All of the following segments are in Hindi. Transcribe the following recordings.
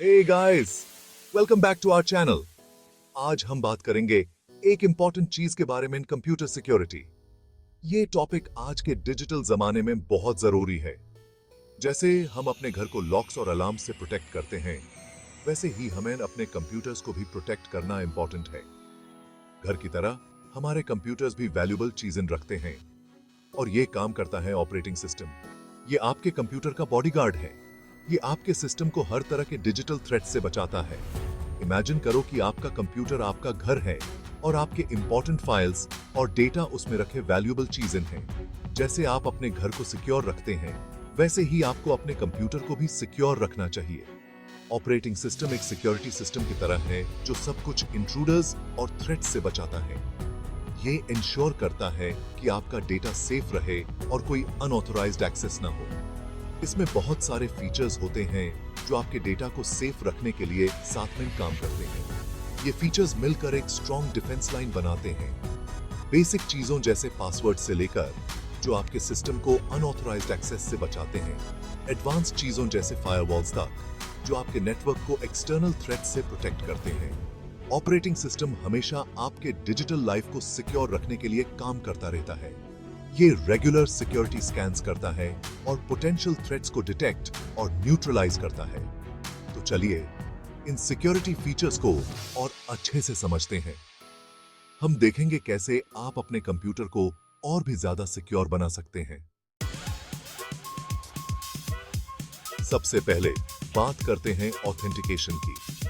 Hey guys, welcome back to our channel. आज हम बात करेंगे एक इंपॉर्टेंट चीज के बारे में, कंप्यूटर सिक्योरिटी। ये टॉपिक आज के डिजिटल जमाने में बहुत जरूरी है। जैसे हम अपने घर को लॉक्स और अलार्म से प्रोटेक्ट करते हैं, वैसे ही हमें अपने कंप्यूटर्स को भी प्रोटेक्ट करना इंपॉर्टेंट है। घर की तरह हमारे कंप्यूटर्स भी वैल्यूएबल चीजें रखते हैं और ये काम करता है ऑपरेटिंग सिस्टम। ये आपके कंप्यूटर का बॉडीगार्ड है। ये आपके सिस्टम को हर तरह के डिजिटल थ्रेट से बचाता है। इमेजिन करो कि आपका कंप्यूटर आपका घर है और आपके इंपॉर्टेंट फाइल्स और डेटा उसमें रखे वैल्यूएबल चीजें हैं। जैसे आप अपने घर को सिक्योर रखते हैं, वैसे ही आपको अपने कंप्यूटर को भी सिक्योर रखना चाहिए। ऑपरेटिंग सिस्टम एक सिक्योरिटी सिस्टम की तरह है जो सब कुछ इंट्रूडर्स और थ्रेट से बचाता है। ये इंश्योर करता है कि आपका डेटा सेफ रहे और कोई अनऑथराइज्ड एक्सेस ना हो। इसमें बहुत सारे फीचर्स होते हैं जो आपके डेटा को सेफ रखने के लिए साथ में काम करते हैं। ये फीचर्स मिलकर एक स्ट्रॉन्ग डिफेंस लाइन बनाते हैं। बेसिक चीजों जैसे पासवर्ड से लेकर जो आपके सिस्टम को अनऑथराइज्ड एक्सेस से बचाते हैं, एडवांस चीजों जैसे फायरवॉल्स तक जो आपके नेटवर्क को एक्सटर्नल थ्रेट से प्रोटेक्ट करते हैं। ऑपरेटिंग सिस्टम हमेशा आपके डिजिटल लाइफ को सिक्योर रखने के लिए काम करता रहता है। ये रेगुलर सिक्योरिटी स्कैन्स करता है और पोटेंशियल थ्रेट्स को डिटेक्ट और न्यूट्रलाइज करता है। तो चलिए इन सिक्योरिटी फीचर्स को और अच्छे से समझते हैं। हम देखेंगे कैसे आप अपने कंप्यूटर को और भी ज्यादा सिक्योर बना सकते हैं। सबसे पहले बात करते हैं ऑथेंटिकेशन की।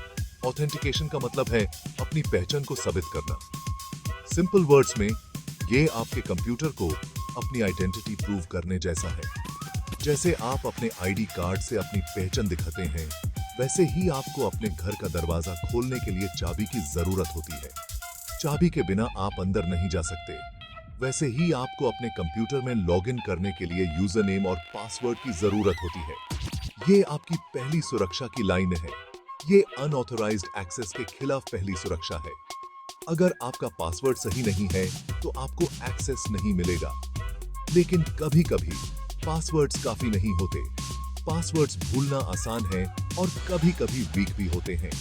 ऑथेंटिकेशन का मतलब है अपनी पहचान को साबित करना। सिंपल वर्ड्स में ये आपके कंप्यूटर को अपनी आइडेंटिटी प्रूव करने जैसा है। जैसे आप अपने आईडी कार्ड से अपनी पहचान दिखाते हैं, वैसे ही आपको अपने घर का दरवाजा खोलने के लिए चाबी की जरूरत होती है। चाबी के बिना आप अंदर नहीं जा सकते। वैसे ही आपको अपने कंप्यूटर में लॉगिन करने के लिए यूजर नेम और पासवर्ड की जरूरत होती है। ये आपकी पहली सुरक्षा की लाइन है। ये अनऑथराइज्ड एक्सेस के खिलाफ पहली सुरक्षा है। अगर आपका पासवर्ड सही नहीं है तो आपको एक्सेस नहीं मिलेगा। लेकिन कभी-कभी पासवर्ड्स काफी नहीं होते। पासवर्ड्स भूलना आसान है और कभी-कभी वीक भी होते हैं।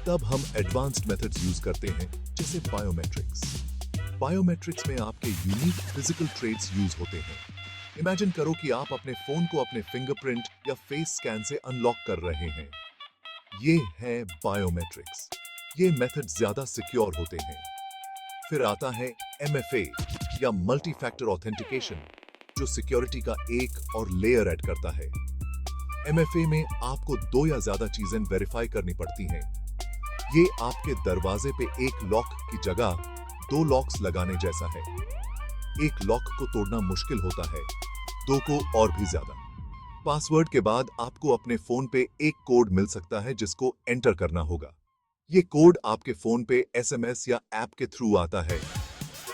तब हम एडवांस्ड मेथड्स यूज करते हैं, जैसे बायोमेट्रिक्स। बायोमेट्रिक्स में आपके यूनिक फिजिकल ट्रेट्स यूज होते हैं। इमेजिन करो कि आप अपने फोन को अपने फिंगरप्रिंट या फेस स्कैन से अनलॉक कर रहे हैं। ये है बायोमेट्रिक्स। ये मेथड ज्यादा सिक्योर होते हैं। फिर आता है MFA या मल्टी फैक्टर ऑथेंटिकेशन, जो सिक्योरिटी का एक और लेयर ऐड करता है। MFA में आपको 2 या ज्यादा चीजें वेरीफाई करनी पड़ती हैं। ये आपके दरवाजे पे एक लॉक की जगह 2 लॉक्स लगाने जैसा है। एक लॉक को तोड़ना मुश्किल होता है, 2 को और भी ज्यादा। पासवर्ड के बाद आपको अपने फोन पे एक कोड मिल सकता है जिसको एंटर करना होगा। ये कोड आपके फोन पे SMS या ऐप के थ्रू आता है।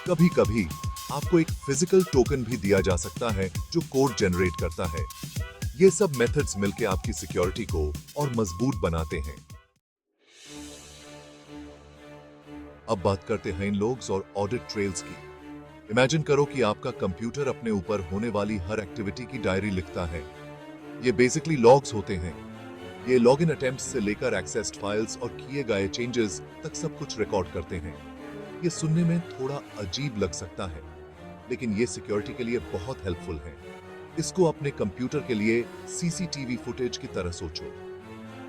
कभी-कभी आपको एक फिजिकल टोकन भी दिया जा सकता है जो कोड जनरेट करता है। ये सब मेथड्स मिलके आपकी सिक्योरिटी को और मजबूत बनाते हैं। अब बात करते हैं इन लॉग्स और ऑडिट ट्रेल्स की। इमेजिन करो कि आपका कंप्यूटर अपने ऊपर होने वाली हर एक्टिविटी की डायरी लिखता है। ये बेसिकली लॉग्स होते हैं। ये लॉगिन अटेम्प्ट्स से लेकर एक्सेस्ड फाइल्स और किए गए चेंजेस तक सब कुछ रिकॉर्ड करते हैं। ये सुनने में थोड़ा अजीब लग सकता है, लेकिन ये सिक्योरिटी के लिए बहुत हेल्पफुल है। इसको अपने कंप्यूटर के लिए CCTV फुटेज की तरह सोचो।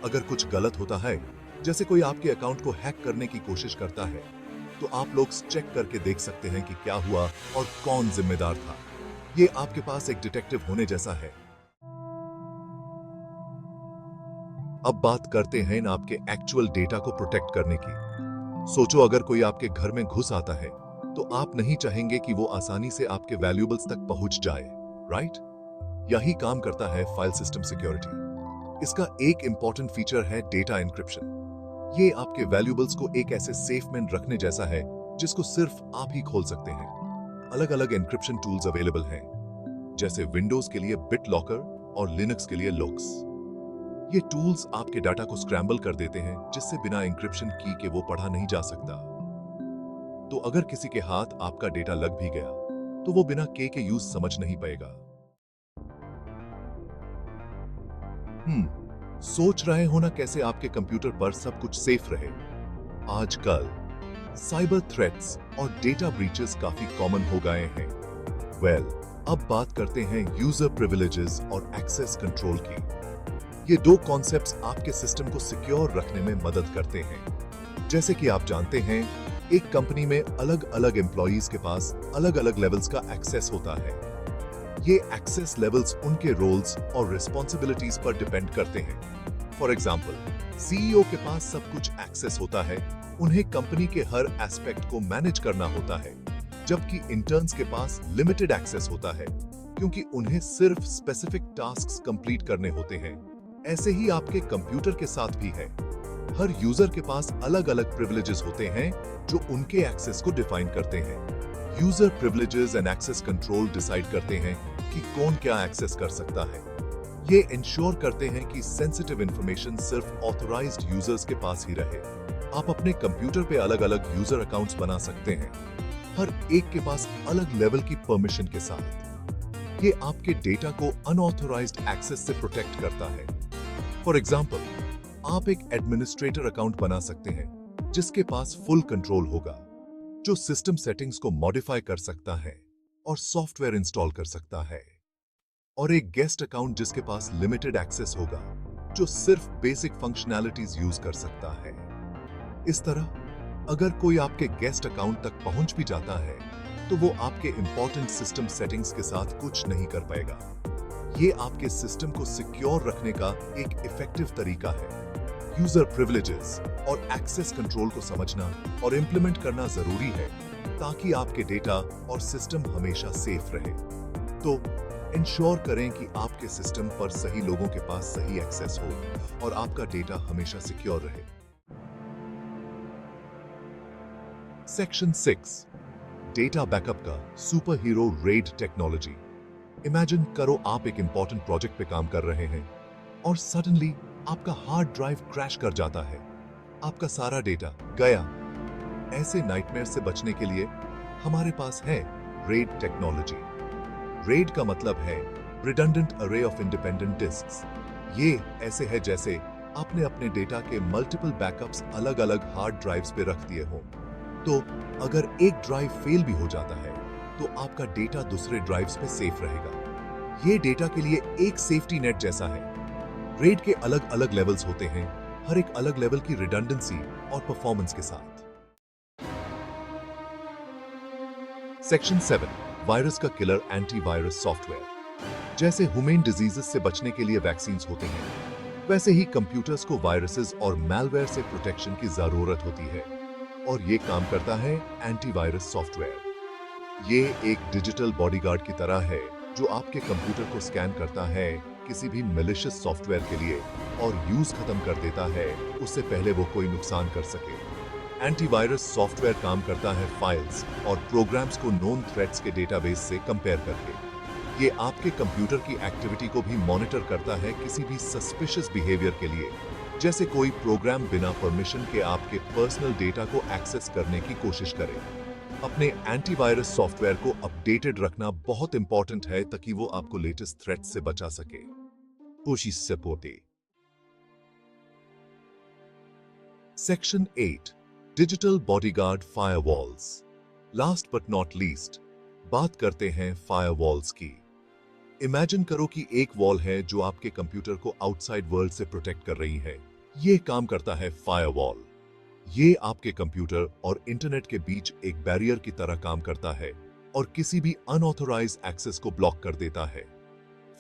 अगर कुछ गलत होता है, जैसे कोई आपके अकाउंट को हैक करने की कोशिश करता है, तो आप लोग चेक करके देख सकते हैं कि क्या हुआ और कौन जिम्मेदार था। ये आपके पास एक डिटेक्टिव होने जैसा है। अब बात करते हैं आपके एक्चुअल डेटा को प्रोटेक्ट करने की। सोचो अगर कोई आपके घर में घुस आता है, तो आप नहीं चाहेंगे कि वो आसानी से आपके वैल्यूएबल्स तक पहुंच जाए, राइट? यही काम करता है फाइल सिस्टम सिक्योरिटी। इसका एक इंपॉर्टेंट फीचर है डेटा एन्क्रिप्शन। ये आपके वैल्यूएबल्स को एक ऐसे सेफ में रखने जैसा है जिसको सिर्फ आप ही खोल सकते हैं। अलग-अलग एन्क्रिप्शन टूल्स अवेलेबल हैं, जैसे विंडोज के लिए BitLocker और लिनक्स के लिए Lux। ये टूल्स आपके डाटा को स्क्रैम्बल कर देते हैं, जिससे बिना एन्क्रिप्शन की के वो पढ़ा नहीं जा सकता। तो अगर किसी के हाथ आपका डेटा लग भी गया, तो वो बिना के यूज समझ नहीं पाएगा। सोच रहे हो ना कैसे आपके कंप्यूटर पर सब कुछ सेफ रहे? आजकल साइबर थ्रेट्स और डेटा ब्रीचेस काफी कॉमन हो गए हैं। अब बात करते हैं यूजर प्रिविलेजेस और एक्सेस कंट्रोल की। ये दो कॉन्सेप्ट्स आपके सिस्टम को सिक्योर रखने में मदद करते हैं। जैसे कि आप जानते हैं, एक कंपनी में अलग अलग एम्प्लॉइज के पास अलग अलग लेवल्स का एक्सेस होता है। ये एक्सेस लेवल्स उनके रोल्स और रिस्पॉन्सिबिलिटीज पर डिपेंड करते हैं। फॉर एग्जाम्पल, सीईओ के पास सब कुछ एक्सेस होता है, उन्हें कंपनी के हर एस्पेक्ट को मैनेज करना होता है, जबकि इंटर्न्स के पास लिमिटेड एक्सेस होता है, क्योंकि उन्हें सिर्फ स्पेसिफिक टास्क्स कंप्लीट करने होते हैं। ऐसे ही आपके कंप्यूटर के साथ भी है। हर यूजर के पास अलग अलग प्रिविलेजेस होते हैं जो उनके एक्सेस को डिफाइन करते हैं। User privileges and access control decide करते हैं कि कौन क्या एक्सेस कर सकता है। ये इंश्योर करते हैं कि सेंसिटिव इंफॉर्मेशन सिर्फ ऑथराइज्ड यूजर्स के पास ही रहे। आप अपने कंप्यूटर पे अलग अलग यूजर अकाउंट्स बना सकते हैं, हर एक के पास अलग लेवल की परमिशन के साथ। ये आपके डेटा को अनऑथराइज्ड एक्सेस से प्रोटेक्ट करता है। फॉर एग्जाम्पल, आप एक एडमिनिस्ट्रेटर अकाउंट बना सकते हैं जिसके पास फुल कंट्रोल होगा, जो सिस्टम सेटिंग्स को मॉडिफाई कर सकता है और सॉफ्टवेयर इंस्टॉल कर सकता है। और एक गेस्ट अकाउंट जिसके पास लिमिटेड एक्सेस होगा, जो सिर्फ बेसिक फंक्शनैलिटीज यूज कर सकता है। इस तरह अगर कोई आपके गेस्ट अकाउंट तक पहुंच भी जाता है तो वो आपके इंपॉर्टेंट सिस्टम सेटिंग्स के साथ कुछ नहीं कर पाएगा। ये आपके सिस्टम को सिक्योर रखने का एक इफेक्टिव तरीका है। यूजर प्रिविलेजेस और एक्सेस कंट्रोल को समझना और इंप्लीमेंट करना जरूरी है ताकि आपके डेटा और सिस्टम हमेशा सेफ रहे। तो इंश्योर करें कि आपके सिस्टम पर सही लोगों के पास सही एक्सेस हो और आपका डेटा हमेशा सिक्योर रहे। सेक्शन 6, डेटा बैकअप का super hero red technology. Imagine करो आप एक इंपॉर्टेंट प्रोजेक्ट पे काम कर रहे हैं और सडनली आपका हार्ड ड्राइव क्रैश कर जाता है, आपका सारा डेटा गया। ऐसे नाइटमेयर से बचने के लिए हमारे पास है रेड टेक्नोलॉजी। रेड का मतलब है रिडंडेंट अरे ऑफ इंडिपेंडेंट डिस्क्स। ये ऐसे है जैसे आपने अपने डेटा के मल्टीपल बैकअप्स अलग अलग हार्ड ड्राइव्स पे रख दिए हों। तो अगर एक ड्राइव फेल भी हो जाता है तो आपका डेटा दूसरे ड्राइव्स पे सेफ रहेगा। ये डेटा के लिए एक सेफ्टी नेट जैसा है। रेड के अलग अलग लेवल्स होते हैं, हर एक अलग लेवल की रिडंडेंसी और परफॉर्मेंस के साथ। सेक्शन 7, वायरस का किलर एंटीवायरस सॉफ्टवेयर। जैसे ह्यूमन डिजीजेस से बचने के लिए वैक्सीन्स होते हैं, वैसे ही कंप्यूटर्स को वायरसेस और मैलवेयर से प्रोटेक्शन की जरूरत होती है, और ये काम करता है एंटीवायरस सॉफ्टवेयर। ये एक डिजिटल बॉडीगार्ड की तरह है जो आपके कंप्यूटर को स्कैन करता है किसी भी मैलिशियस सॉफ्टवेयर के लिए और यूज खत्म कर देता है उससे पहले वो कोई नुकसान कर सके। एंटीवायरस सॉफ्टवेयर काम करता है फाइल्स और प्रोग्राम्स को नोन थ्रेट्स के डेटाबेस से कंपेयर करके। ये आपके कंप्यूटर की एक्टिविटी को भी मॉनिटर करता है किसी भी सस्पिशियस बिहेवियर के लिए, जैसे कोई प्रोग्राम बिना परमिशन के आपके पर्सनल डेटा को एक्सेस करने की कोशिश करे। अपने एंटीवायरस सॉफ्टवेयर को अपडेटेड रखना बहुत इंपॉर्टेंट है ताकि वो आपको लेटेस्ट थ्रेट से बचा सके। कोशिश से पोते। Section 8, digital bodyguard firewalls. Last but not least, बात करते हैं फायरवॉल्स की। इमेजिन करो कि एक वॉल है जो आपके कंप्यूटर को आउटसाइड वर्ल्ड से प्रोटेक्ट कर रही है। ये काम करता है फायरवॉल। ये आपके कंप्यूटर और इंटरनेट के बीच एक बैरियर की तरह काम करता है और किसी भी अनऑथराइज्ड एक्सेस को ब्लॉक कर देता है।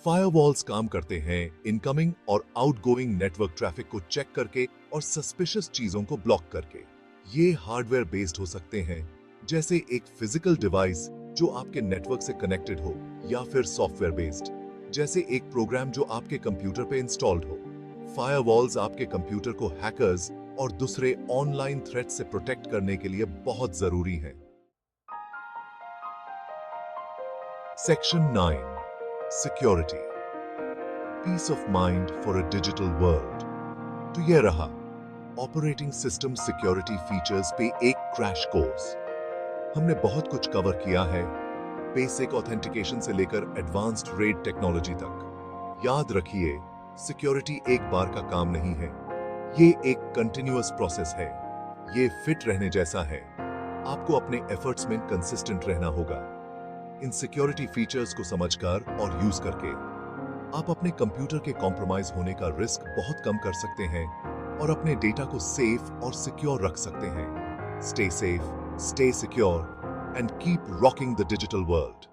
फायरवॉल्स काम करते हैं इनकमिंग और आउटगोइंग नेटवर्क ट्रैफिक को चेक करके और सस्पिशियस चीजों को ब्लॉक करके। ये हार्डवेयर बेस्ड हो सकते हैं, जैसे एक फिजिकल डिवाइस जो आपके नेटवर्क से कनेक्टेड हो, या फिर सॉफ्टवेयर बेस्ड, जैसे एक प्रोग्राम जो आपके कंप्यूटर पे इंस्टॉल्ड हो। फायरवॉल्स आपके कंप्यूटर को हैकर्स और दूसरे ऑनलाइन थ्रेट से प्रोटेक्ट करने के लिए बहुत जरूरी है। Section 9, security, peace of mind for a digital world. तो यह रहा ऑपरेटिंग सिस्टम सिक्योरिटी फीचर्स पे एक क्रैश कोर्स। हमने बहुत कुछ कवर किया है, बेसिक ऑथेंटिकेशन से लेकर एडवांस्ड रेड टेक्नोलॉजी तक। याद रखिए, सिक्योरिटी एक बार का काम नहीं है, ये एक कंटिन्यूअस प्रोसेस है। ये फिट रहने जैसा है। आपको अपने एफर्ट्स में कंसिस्टेंट रहना होगा। इन सिक्योरिटी फीचर्स को समझकर और यूज करके आप अपने कंप्यूटर के कॉम्प्रोमाइज होने का रिस्क बहुत कम कर सकते हैं और अपने डेटा को सेफ और सिक्योर रख सकते हैं। Stay safe, stay secure and keep rocking the digital world.